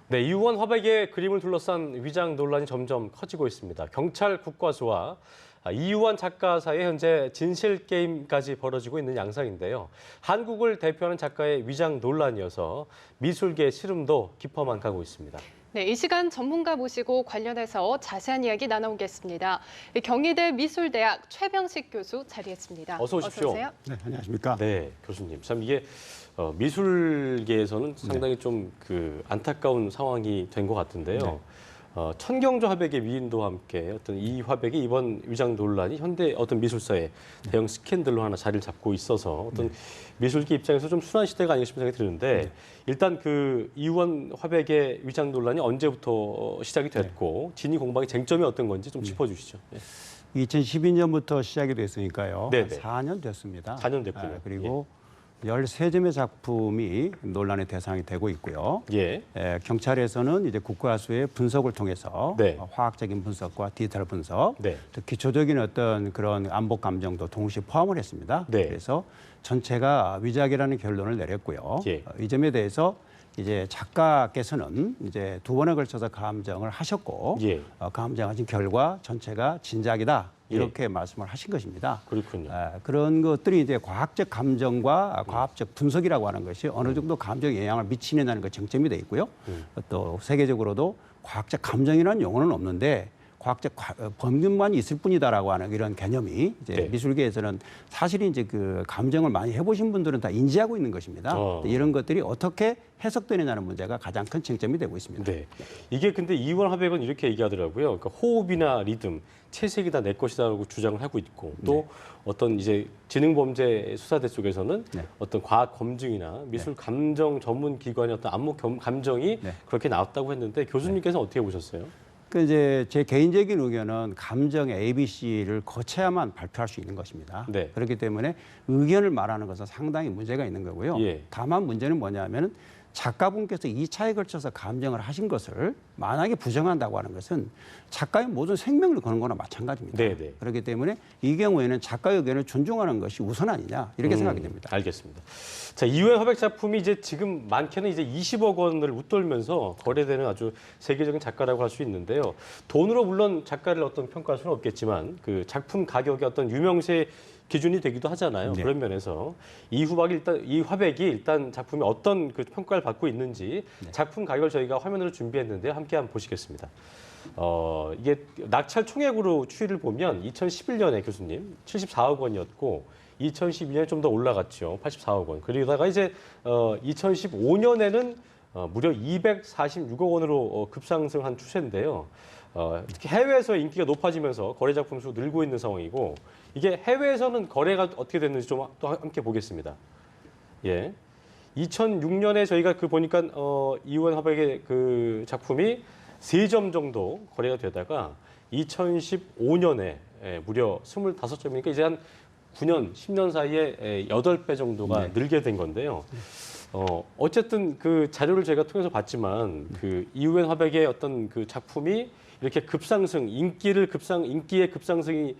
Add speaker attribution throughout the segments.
Speaker 1: 네, 이우원 화백의 그림을 둘러싼 위장 논란이 점점 커지고 있습니다. 경찰 국과수와 이우원 작가 사이에 현재 진실 게임까지 벌어지고 있는 양상인데요. 한국을 대표하는 작가의 위장 논란이어서 미술계 시름도 깊어만 가고 있습니다.
Speaker 2: 네, 이 시간 전문가 모시고 관련해서 자세한 이야기 나눠보겠습니다. 경희대 미술대학 최병식 교수 자리했습니다.
Speaker 1: 어서 오십시오.
Speaker 2: 어서 오세요.
Speaker 3: 네, 안녕하십니까.
Speaker 1: 네, 교수님. 참 이게 미술계에서는 상당히 좀 안타까운 상황이 된 것 같은데요.
Speaker 3: 네.
Speaker 1: 천경조 화백의 위인도와 함께 어떤 이 화백의 이번 위장 논란이 현대 어떤 미술사의 대형 스캔들로 하나 자리를 잡고 있어서 어떤 미술계 입장에서 좀 순환 시대가 아닌가 싶은 생각이 드는데 일단 이우원 화백의 위장 논란이 언제부터 시작이 됐고 진위 공방의 쟁점이 어떤 건지 좀 짚어주시죠. 네.
Speaker 3: 2012년부터 시작이 됐으니까요.
Speaker 1: 네네.
Speaker 3: 4년 됐습니다.
Speaker 1: 4년 됐군요.
Speaker 3: 그리고 13점의 작품이 논란의 대상이 되고 있고요.
Speaker 1: 예.
Speaker 3: 경찰에서는 이제 국과수의 분석을 통해서
Speaker 1: 네.
Speaker 3: 화학적인 분석과 디지털 분석,
Speaker 1: 네.
Speaker 3: 또 기초적인 어떤 그런 안보 감정도 동시에 포함을 했습니다.
Speaker 1: 네.
Speaker 3: 그래서 전체가 위작이라는 결론을 내렸고요.
Speaker 1: 예.
Speaker 3: 이 점에 대해서 이제 작가께서는 이제 두 번에 걸쳐서 감정을 하셨고
Speaker 1: 예.
Speaker 3: 감정하신 결과 전체가 진작이다 이렇게 말씀을 하신 것입니다.
Speaker 1: 그렇군요.
Speaker 3: 그런 것들이 이제 과학적 감정과 과학적 분석이라고 하는 것이 어느 정도 감정에 영향을 미치느냐는 그 쟁점이 돼 있고요. 또 세계적으로도 과학적 감정이라는 용어는 없는데 과학적 법률만 있을 뿐이다라고 하는 이런 개념이 이제
Speaker 1: 네.
Speaker 3: 미술계에서는 사실 이제 그 감정을 많이 해보신 분들은 다 인지하고 있는 것입니다. 이런 것들이 어떻게 해석되느냐는 문제가 가장 큰 쟁점이 되고 있습니다.
Speaker 1: 네. 이게 근데 이우원 화백은 이렇게 얘기하더라고요. 그러니까 호흡이나 리듬, 채색이 다 내 것이다라고 주장을 하고 있고 또 어떤 이제 지능범죄 수사대 쪽에서는 어떤 과학 검증이나 미술 감정 전문 기관의 어떤 안목 감정이 그렇게 나왔다고 했는데 교수님께서는 어떻게 보셨어요?
Speaker 3: 그 이제 제 개인적인 의견은 감정의 ABC를 거쳐야만 발표할 수 있는 것입니다.
Speaker 1: 네.
Speaker 3: 그렇기 때문에 의견을 말하는 것은 상당히 문제가 있는 거고요.
Speaker 1: 예.
Speaker 3: 다만 문제는 뭐냐면은 작가분께서 2차에 걸쳐서 감정을 하신 것을 만약에 부정한다고 하는 것은 작가의 모든 생명을 거는 거나 마찬가지입니다.
Speaker 1: 네네.
Speaker 3: 그렇기 때문에 이 경우에는 작가의 의견을 존중하는 것이 우선 아니냐 이렇게 생각이 됩니다.
Speaker 1: 알겠습니다. 자, 이우원 화백 작품이 이제 지금 많게는 이제 20억 원을 웃돌면서 거래되는 아주 세계적인 작가라고 할 수 있는데요. 돈으로 물론 작가를 어떤 평가할 수는 없겠지만 그 작품 가격의 어떤 유명세 기준이 되기도 하잖아요.
Speaker 3: 네.
Speaker 1: 그런 면에서 이 화백이 일단 작품이 어떤 그 평가를 받고 있는지 작품 가격을 저희가 화면으로 준비했는데요. 함께 한번 보시겠습니다. 이게 낙찰 총액으로 추이를 보면 2011년에 교수님 74억 원이었고 2012년에 좀 더 올라갔죠. 84억 원. 그러다가 이제 2015년에는 무려 246억 원으로 급상승한 추세인데요. 특히 해외에서 인기가 높아지면서 거래 작품 수 늘고 있는 상황이고 이게 해외에서는 거래가 어떻게 됐는지 좀 또 함께 보겠습니다. 예. 2006년에 저희가 보니까 이우원 화백의 그 작품이 3점 정도 거래가 되다가 2015년에 무려 25점이니까 이제 한 9년, 10년 사이에 8배 정도가 늘게 된 건데요. 어쨌든 그 자료를 제가 통해서 봤지만 그 이우원 화백의 어떤 그 작품이 이렇게 급상승, 인기의 급상승이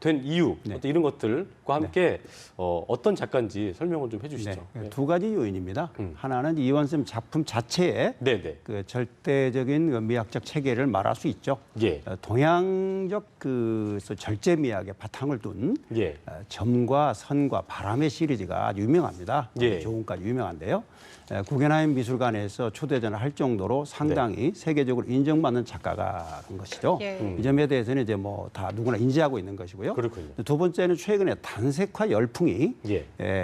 Speaker 1: 된 이유, 어떤 이런 것들과 함께 어떤 작가인지 설명을 좀 해주시죠.
Speaker 3: 네. 두 가지 요인입니다. 하나는 이우원 쌤 작품 자체에 그 절대적인 그 미학적 체계를 말할 수 있죠.
Speaker 1: 예.
Speaker 3: 동양적 그 절제 미학의 바탕을 둔 점과 선과 바람의 시리즈가 아주 유명합니다. 조금까지 유명한데요. 구겐하임 미술관에서 초대전을 할 정도로 상당히 세계적으로 인정받는 작가가 된 것이죠. 이 점에 대해서는 이제 뭐 다 누구나 인지하고 있는 것이고요.
Speaker 1: 그렇군요.
Speaker 3: 두 번째는 최근에 단색화 열풍이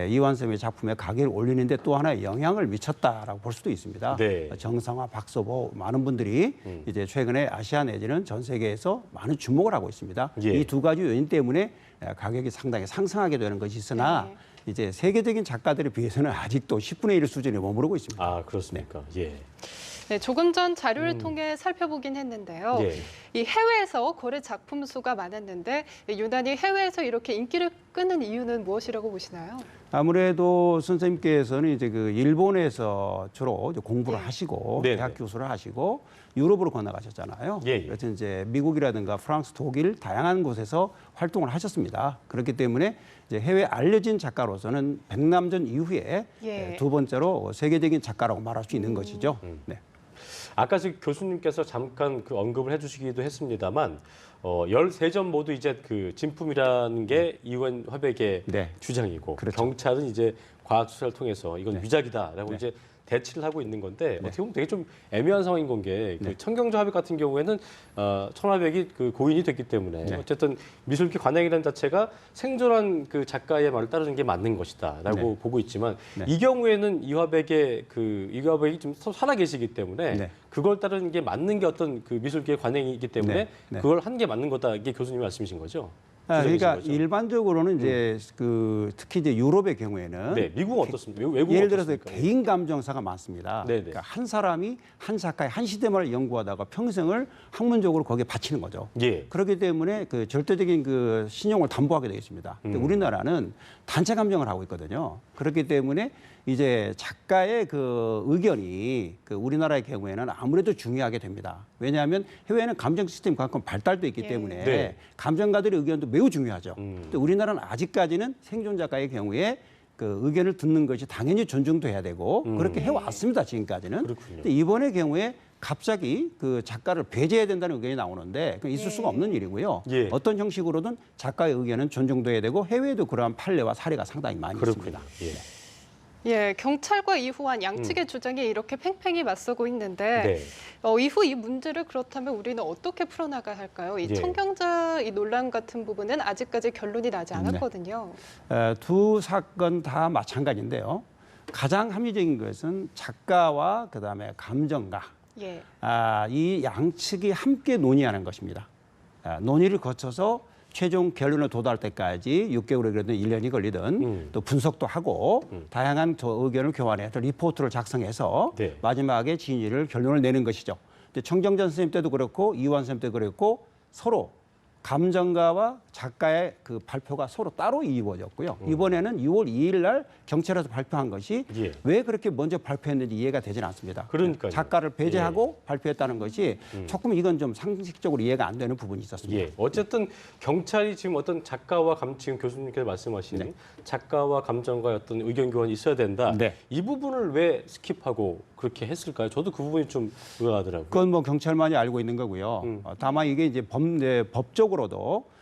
Speaker 3: 이우원 쌤의 작품의 가격을 올리는데 또 하나의 영향을 미쳤다라고 볼 수도 있습니다. 정상화, 박소보 많은 분들이 이제 최근에 아시아 내지는 전 세계에서 많은 주목을 하고 있습니다. 이 두 가지 요인 때문에 가격이 상당히 상승하게 되는 것이 있으나 이제 세계적인 작가들에 비해서는 아직도 10분의 1 수준에 머무르고 있습니다.
Speaker 1: 아, 그렇습니까? 예.
Speaker 2: 네, 조금 전 자료를 통해 살펴보긴 했는데요. 이 해외에서 거래 작품 수가 많았는데 유난히 해외에서 이렇게 인기를 끄는 이유는 무엇이라고 보시나요?
Speaker 3: 아무래도 선생님께서는 이제 그 일본에서 주로 이제 공부를 하시고 대학 교수를 하시고 유럽으로 건너가셨잖아요. 그래서 이제 미국이라든가 프랑스, 독일 다양한 곳에서 활동을 하셨습니다. 그렇기 때문에 이제 해외 알려진 작가로서는 백남전 이후에 두 번째로 세계적인 작가라고 말할 수 있는 것이죠.
Speaker 1: 아까 지금 교수님께서 잠깐 그 언급을 해주시기도 했습니다만 13점 모두 이제 그 진품이라는 게 이원 화백의
Speaker 3: 네.
Speaker 1: 주장이고
Speaker 3: 그렇죠.
Speaker 1: 경찰은 이제 과학 수사를 통해서 이건
Speaker 3: 네.
Speaker 1: 위작이다라고
Speaker 3: 네.
Speaker 1: 이제 대치를 하고 있는 건데
Speaker 3: 네.
Speaker 1: 어떻게 보면 되게 좀 애매한 상황인 건 게
Speaker 3: 네.
Speaker 1: 그 청경자 화백 같은 경우에는 천화백이 그 고인이 됐기 때문에
Speaker 3: 네.
Speaker 1: 어쨌든 미술기 관행이라는 자체가 생존한 그 작가의 말을 따르는 게 맞는 것이다라고
Speaker 3: 네.
Speaker 1: 보고 있지만
Speaker 3: 네.
Speaker 1: 이 경우에는 이화백이 좀 살아 계시기 때문에
Speaker 3: 네.
Speaker 1: 그걸 따르는 게 맞는 게 어떤 그 미술계의 관행이기 때문에
Speaker 3: 네. 네.
Speaker 1: 그걸 한 게 맞는 거다 이게 교수님 말씀이신 거죠?
Speaker 3: 그러니까
Speaker 1: 거죠?
Speaker 3: 일반적으로는 이제 그 특히 이제 유럽의 경우에는
Speaker 1: 네, 미국은 어떻습니까? 외국은
Speaker 3: 예를 들어서
Speaker 1: 어떻습니까?
Speaker 3: 개인 감정사가 많습니다.
Speaker 1: 네네.
Speaker 3: 그러니까 한 사람이 한 작가의 한 시대만을 연구하다가 평생을 학문적으로 거기에 바치는 거죠.
Speaker 1: 예.
Speaker 3: 그렇기 때문에 그 절대적인 그 신용을 담보하게 되어 있습니다. 근데 우리나라는 단체 감정을 하고 있거든요. 그렇기 때문에 이제 작가의 그 의견이 그 우리나라의 경우에는 아무래도 중요하게 됩니다. 왜냐하면 해외에는 감정 시스템이 그만큼 발달돼 있기
Speaker 2: 예.
Speaker 3: 때문에
Speaker 1: 네.
Speaker 3: 감정가들의 의견도 매우 중요하죠. 근데 우리나라는 아직까지는 생존 작가의 경우에 그 의견을 듣는 것이 당연히 존중돼야 되고 그렇게 해왔습니다. 지금까지는.
Speaker 1: 그렇군요.
Speaker 3: 근데 이번의 경우에 갑자기 그 작가를 배제해야 된다는 의견이 나오는데 그건 있을
Speaker 2: 예.
Speaker 3: 수가 없는 일이고요.
Speaker 1: 예.
Speaker 3: 어떤 형식으로든 작가의 의견은 존중돼야 되고 해외에도 그러한 판례와 사례가 상당히 많이
Speaker 1: 그렇군요.
Speaker 3: 있습니다.
Speaker 1: 예.
Speaker 2: 예, 경찰과 이후한 양측의 주장이 이렇게 팽팽히 맞서고 있는데
Speaker 1: 네.
Speaker 2: 이후 이 문제를 그렇다면 우리는 어떻게 풀어나가야 할까요? 이
Speaker 1: 예.
Speaker 2: 청경자 이 논란 같은 부분은 아직까지 결론이 나지 않았거든요.
Speaker 3: 두 사건 다 마찬가지인데요. 가장 합리적인 것은 작가와 그다음에 감정가
Speaker 2: 예.
Speaker 3: 이 양측이 함께 논의하는 것입니다. 논의를 거쳐서 최종 결론에 도달할 때까지 6개월이 걸리든 1년이 걸리든 또 분석도 하고 다양한 의견을 교환해서 리포트를 작성해서
Speaker 1: 네.
Speaker 3: 마지막에 진위를 결론을 내는 것이죠. 근데 청경전 선생님 때도 그렇고 이완 선생님 때도 그렇고 서로 감정가와 작가의 그 발표가 서로 따로 이루어졌고요. 이번에는 6월 2일 날 경찰에서 발표한 것이
Speaker 1: 예.
Speaker 3: 왜 그렇게 먼저 발표했는지 이해가 되지는 않습니다.
Speaker 1: 그러니까요.
Speaker 3: 작가를 배제하고 발표했다는 것이 조금 이건 좀 상식적으로 이해가 안 되는 부분이 있었습니다.
Speaker 1: 예. 어쨌든 경찰이 지금 어떤 작가와 지금 교수님께서 말씀하신 작가와 감정가의 어떤 의견 교환이 있어야 된다.
Speaker 3: 네.
Speaker 1: 이 부분을 왜 스킵하고 그렇게 했을까요? 저도 그 부분이 좀 의아하더라고요.
Speaker 3: 그건 뭐 경찰만이 알고 있는 거고요. 다만 이게 이제 법적으로도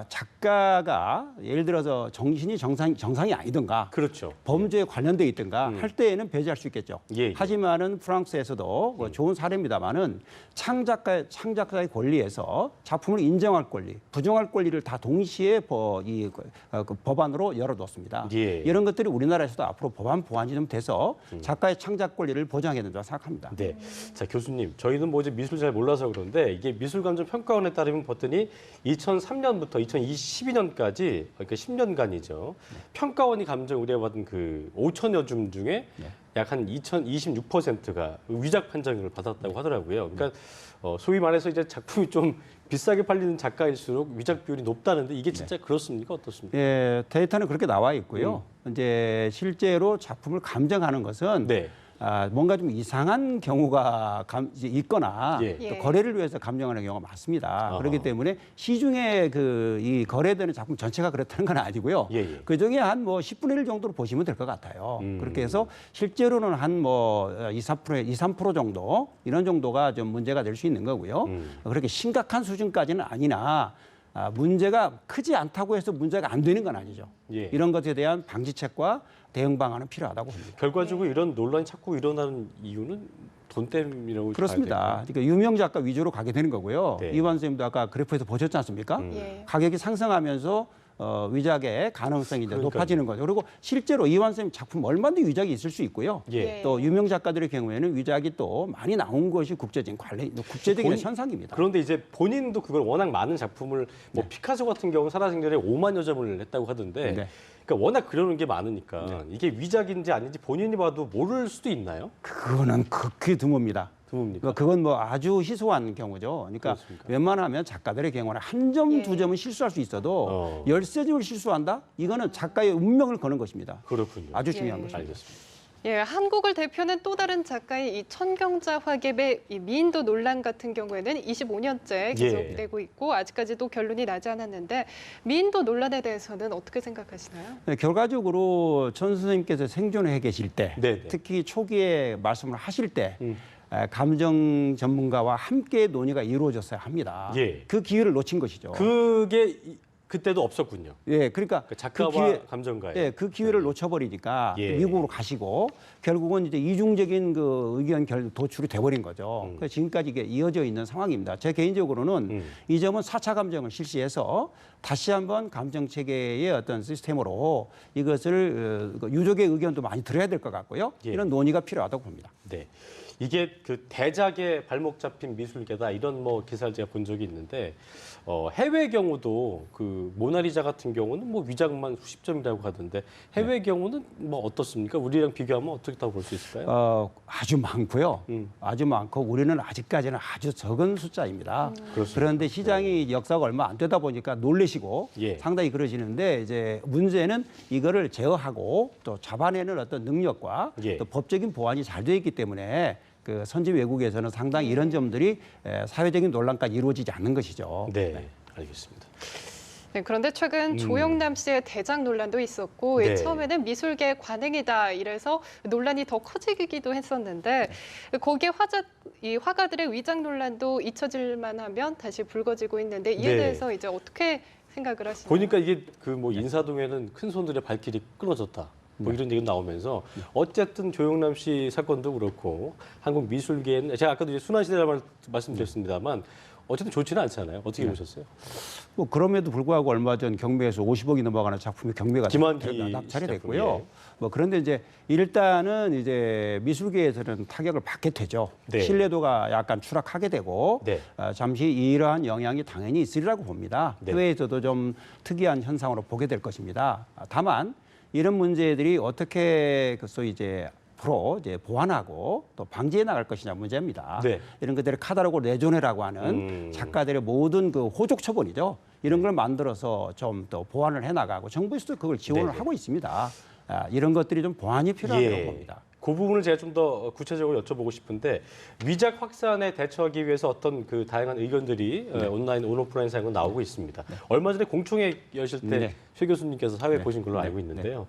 Speaker 3: 작가가 예를 들어서 정신이 정상이 아니든가
Speaker 1: 그렇죠.
Speaker 3: 범죄에 관련돼 있든가 할 때에는 배제할 수 있겠죠.
Speaker 1: 예.
Speaker 3: 하지만은 프랑스에서도 뭐 좋은 사례입니다만은 창작자의 권리에서 작품을 인정할 권리, 부정할 권리를 다 동시에 그 법안으로 열어뒀습니다.
Speaker 1: 예.
Speaker 3: 이런 것들이 우리나라에서도 앞으로 법안 보완이 좀 돼서 작가의 창작 권리를 보장해야 된다고 생각합니다.
Speaker 1: 네. 자, 교수님, 저희는 뭐 이제 미술 잘 몰라서 그런데 이게 미술감정평가원에 따르면 봤더니 2003년부터 2022년까지 그러니까 10년간이죠. 평가원이 감정 의뢰받은 그 5천여 점 중에 약 한 26%가 위작 판정을 받았다고 하더라고요. 그러니까 소위 말해서 이제 작품이 좀 비싸게 팔리는 작가일수록 위작 비율이 높다는데 이게 진짜 그렇습니까? 어떻습니까?
Speaker 3: 예, 데이터는 그렇게 나와 있고요. 이제 실제로 작품을 감정하는 것은
Speaker 1: 네.
Speaker 3: 뭔가 좀 이상한 경우가 이제 있거나
Speaker 1: 예.
Speaker 3: 또 거래를 위해서 감정하는 경우가 많습니다.
Speaker 1: 아하.
Speaker 3: 그렇기 때문에 시중에 이 거래되는 작품 전체가 그렇다는 건 아니고요.
Speaker 1: 예, 예.
Speaker 3: 그 중에 한 뭐 10분의 1 정도로 보시면 될 것 같아요. 그렇게 해서 실제로는 한 뭐 3% 정도 이런 정도가 좀 문제가 될 수 있는 거고요. 그렇게 심각한 수준까지는 아니나 문제가 크지 않다고 해서 문제가 안 되는 건 아니죠.
Speaker 1: 예.
Speaker 3: 이런 것에 대한 방지책과 대응 방안은 필요하다고 봅니다.
Speaker 1: 결과적으로 이런 논란이 자꾸 일어나는 이유는 돈 때문이라고
Speaker 3: 그렇습니다.
Speaker 1: 봐야 될까요?
Speaker 3: 그러니까 유명 작가 위주로 가게 되는 거고요.
Speaker 1: 네.
Speaker 3: 이완 선생님도 아까 그래프에서 보셨지 않습니까?
Speaker 2: 예.
Speaker 3: 가격이 상승하면서 위작의 가능성이 이제
Speaker 1: 그러니까요.
Speaker 3: 높아지는 거죠. 그리고 실제로 이완 선생님 작품 얼마든지 위작이 있을 수 있고요.
Speaker 1: 예.
Speaker 3: 또 유명 작가들의 경우에는 위작이 또 많이 나온 것이 국제적인 현상입니다.
Speaker 1: 그런데 이제 본인도 그걸 워낙 많은 작품을 뭐 피카소 같은 경우는 살아생전에 5만여 점을 냈다고 하던데
Speaker 3: 네.
Speaker 1: 그러니까 워낙 그러는 게 많으니까 이게 위작인지 아닌지 본인이 봐도 모를 수도 있나요?
Speaker 3: 그거는 극히 드뭅니다.
Speaker 1: 드뭅니까?
Speaker 3: 그건 뭐 아주 희소한 경우죠. 그러니까
Speaker 1: 그렇습니까?
Speaker 3: 웬만하면 작가들의 경우는 한 점,
Speaker 2: 예.
Speaker 3: 두 점은 실수할 수 있어도
Speaker 1: 어.
Speaker 3: 13점을 실수한다? 이거는 작가의 운명을 거는 것입니다.
Speaker 1: 그렇군요.
Speaker 3: 아주 중요한
Speaker 2: 예.
Speaker 3: 것입니다.
Speaker 1: 알겠습니다.
Speaker 2: 예, 한국을 대표하는 또 다른 작가의 이 천경자 화geb의 이 미인도 논란 같은 경우에는 25년째 계속되고 있고 아직까지도 결론이 나지 않았는데 미인도 논란에 대해서는 어떻게 생각하시나요?
Speaker 3: 네, 결과적으로 천 선생님께서 생존해 계실 때,
Speaker 1: 네네.
Speaker 3: 특히 초기에 말씀을 하실 때 감정 전문가와 함께 논의가 이루어졌어야 합니다.
Speaker 1: 예.
Speaker 3: 그 기회를 놓친 것이죠.
Speaker 1: 그게 그때도 없었군요.
Speaker 3: 예, 그러니까
Speaker 1: 작가와 감정가의.
Speaker 3: 예, 그 기회를 놓쳐버리니까
Speaker 1: 예.
Speaker 3: 미국으로 가시고 결국은 이제 이중적인 그 의견 도출이 돼버린 거죠. 그래서 지금까지 이게 이어져 있는 상황입니다. 제 개인적으로는 이 점은 4차 감정을 실시해서 다시 한번 감정 체계의 어떤 시스템으로 이것을 유족의 의견도 많이 들어야 될 것 같고요.
Speaker 1: 예.
Speaker 3: 이런 논의가 필요하다고 봅니다.
Speaker 1: 네. 이게 그 대작의 발목 잡힌 미술계다 이런 뭐 기사를 제가 본 적이 있는데 해외 경우도 그 모나리자 같은 경우는 뭐 위작만 수십 점이라고 하던데 해외 경우는 뭐 어떻습니까? 우리랑 비교하면 어떻다고 볼 수 있을까요?
Speaker 3: 아주 많고요. 아주 많고 우리는 아직까지는 아주 적은 숫자입니다. 그런데 시장이 역사가 얼마 안 되다 보니까 놀래시고
Speaker 1: 예.
Speaker 3: 상당히 그러시는데 이제 문제는 이거를 제어하고 또 잡아내는 어떤 능력과
Speaker 1: 예.
Speaker 3: 또 법적인 보완이 잘 되어 있기 때문에 그 선진 외국에서는 상당히 이런 점들이 사회적인 논란까지 이루어지지 않는 것이죠.
Speaker 1: 네, 알겠습니다.
Speaker 2: 네, 그런데 최근 조영남 씨의 대작 논란도 있었고
Speaker 1: 네.
Speaker 2: 처음에는 미술계 관행이다 이래서 논란이 더 커지기도 했었는데 거기에 이 화가들의 위작 논란도 잊혀질 만하면 다시 불거지고 있는데 이에
Speaker 1: 네.
Speaker 2: 대해서 이제 어떻게 생각을 하시나요?
Speaker 1: 보니까 이게 그 뭐 인사동에는 큰 손들의 발길이 끊어졌다. 뭐 이런 얘기 나오면서 어쨌든 조영남 씨 사건도 그렇고 한국 미술계는 제가 아까도 이제 순환시대라고 말씀드렸습니다만 어쨌든 좋지는 않잖아요. 어떻게 보셨어요?
Speaker 3: 뭐 그럼에도 불구하고 얼마 전 경매에서 50억이 넘어가는 작품이 경매가
Speaker 1: 김환기
Speaker 3: 낙찰이 됐고요.
Speaker 1: 작품, 예.
Speaker 3: 뭐 그런데 이제 일단은 이제 미술계에서는 타격을 받게 되죠.
Speaker 1: 네.
Speaker 3: 신뢰도가 약간 추락하게 되고
Speaker 1: 네.
Speaker 3: 잠시 이러한 영향이 당연히 있으리라고 봅니다.
Speaker 1: 네.
Speaker 3: 해외에서도 좀 특이한 현상으로 보게 될 것입니다. 다만 이런 문제들이 어떻게 그 소위 이제 앞으로 이제 보완하고 또 방지해 나갈 것이냐 문제입니다.
Speaker 1: 네.
Speaker 3: 이런 것들을 카다로그 레조네라고 하는 작가들의 모든 그 호족 처분이죠. 이런 걸 만들어서 좀 더 보완을 해 나가고 정부에서도 그걸 지원을
Speaker 1: 네네.
Speaker 3: 하고 있습니다. 이런 것들이 좀 보완이 필요하다고 봅니다.
Speaker 1: 그 부분을 제가 좀 더 구체적으로 여쭤보고 싶은데 위작 확산에 대처하기 위해서 어떤 그 다양한 의견들이 온라인 온오프라인 상으로 나오고 있습니다. 얼마 전에 공청회 여실 때 최 교수님께서 사회 보신 걸로 알고 있는데요.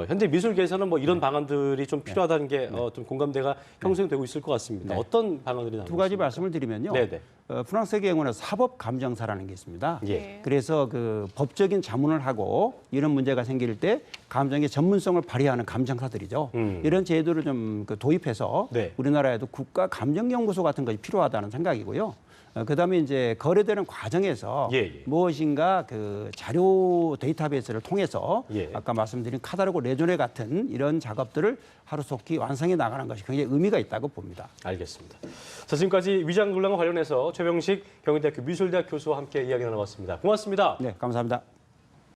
Speaker 1: 현재 미술계에서는 뭐 이런 방안들이 좀 필요하다는 게 좀 공감대가 형성되고 있을 것 같습니다. 어떤 방안들이 나오고
Speaker 3: 두 가지
Speaker 1: 있습니까?
Speaker 3: 말씀을 드리면요.
Speaker 1: 네네.
Speaker 3: 프랑스의 경우는 사법 감정사라는 게 있습니다.
Speaker 1: 예.
Speaker 3: 그래서 그 법적인 자문을 하고 이런 문제가 생길 때 감정의 전문성을 발휘하는 감정사들이죠. 이런 제도를 좀 도입해서
Speaker 1: 네.
Speaker 3: 우리나라에도 국가 감정연구소 같은 것이 필요하다는 생각이고요. 그다음에 이제 거래되는 과정에서
Speaker 1: 예.
Speaker 3: 무엇인가 그 자료 데이터베이스를 통해서
Speaker 1: 예.
Speaker 3: 아까 말씀드린 카다로그 레조네 같은 이런 작업들을 하루속히 완성해 나가는 것이 굉장히 의미가 있다고 봅니다.
Speaker 1: 알겠습니다. 자, 지금까지 위장 논란과 관련해서 최병식 경희대학교 미술대학 교수와 함께 이야기 나눠봤습니다. 고맙습니다.
Speaker 3: 네, 감사합니다.